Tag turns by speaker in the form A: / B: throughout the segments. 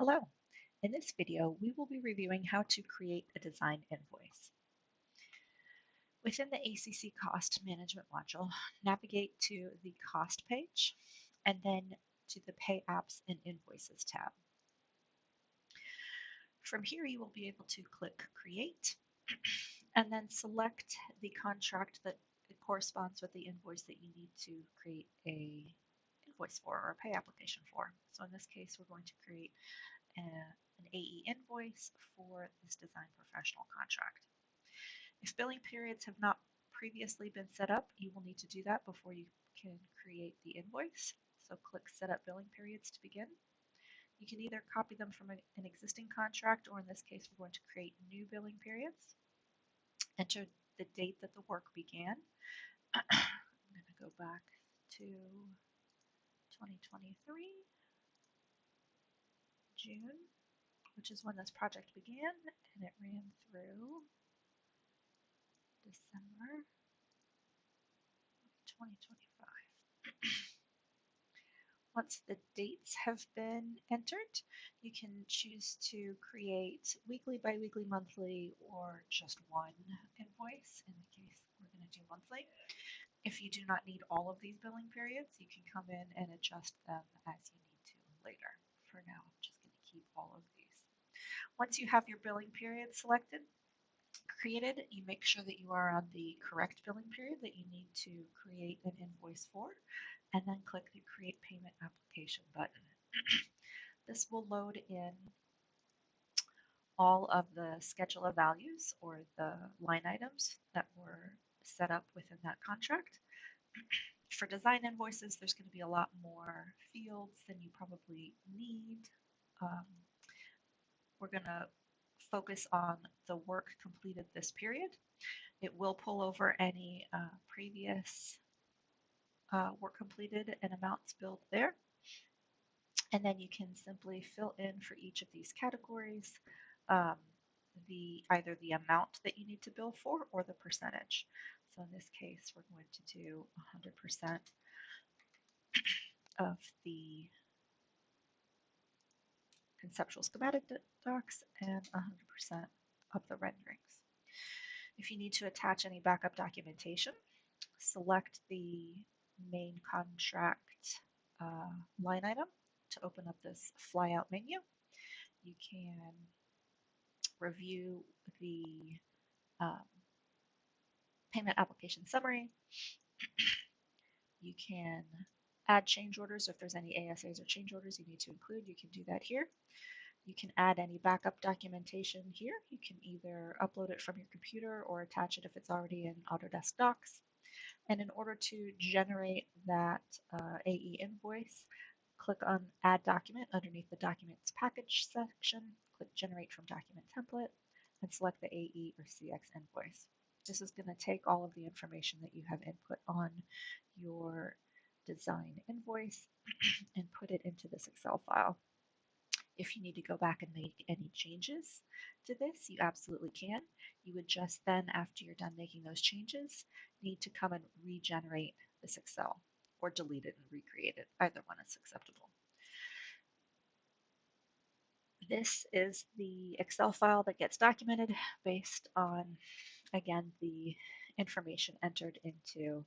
A: Hello. In this video, we will be reviewing how to create a design invoice. Within the ACC Cost Management module, navigate to the Cost page and then to the Pay Apps and Invoices tab. From here, you will be able to click Create and then select the contract that corresponds with the invoice that you need to create a invoice for or a pay application for. So in this case, we're going to create an AE invoice for this design professional contract. If billing periods have not previously been set up, you will need to do that before you can create the invoice. So click Set up billing periods to begin. You can either copy them from an existing contract, or in this case, we're going to create new billing periods. Enter the date that the work began. I'm going to go back to 2023, June, which is when this project began, and it ran through December 2025. Once the dates have been entered, you can choose to create weekly, bi-weekly, monthly, or just one invoice. In the case, we're going to do monthly. If you do not need all of these billing periods, you can come in and adjust them as you need to later. For now, I'm just going to keep all of these. Once you have your billing period created, you make sure that you are on the correct billing period that you need to create an invoice for, and then click the Create Payment Application button. This will load in all of the schedule of values or the line items that were set up within that contract. For design invoices, there's going to be a lot more fields than you probably need. We're going to focus on the work completed this period. It will pull over any previous work completed and amounts billed there. And then you can simply fill in for each of these categories either the amount that you need to bill for or the percentage. So in this case, we're going to do 100% of the conceptual schematic docs and 100% of the renderings. If you need to attach any backup documentation, select the main contract line item to open up this flyout menu. You can review the payment application summary. You can add change orders. If there's any ASAs or change orders you need to include, you can do that here. You can add any backup documentation here. You can either upload it from your computer or attach it if it's already in Autodesk Docs. And in order to generate that AE invoice, click on Add Document underneath the Documents Package section, click Generate from Document Template, and select the AE or CX invoice. This is going to take all of the information that you have input on your design invoice and put it into this Excel file. If you need to go back and make any changes to this, you absolutely can. You would just then, after you're done making those changes, need to come and regenerate this Excel or delete it and recreate it. Either one is acceptable. This is the Excel file that gets documented based on, again, the information entered into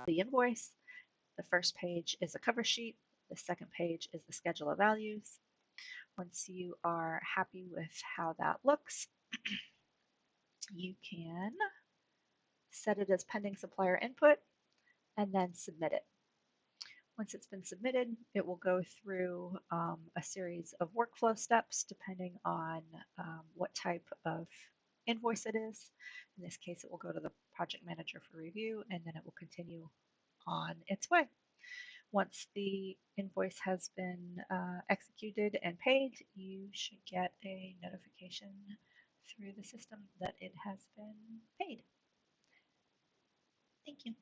A: the invoice. The first page is a cover sheet. The second page is the schedule of values. Once you are happy with how that looks, you can set it as pending supplier input and then submit it. Once it's been submitted, it will go through a series of workflow steps depending on what type of invoice it is. In this case, it will go to the project manager for review, and then it will continue on its way. Once the invoice has been executed and paid, you should get a notification through the system that it has been paid. Thank you.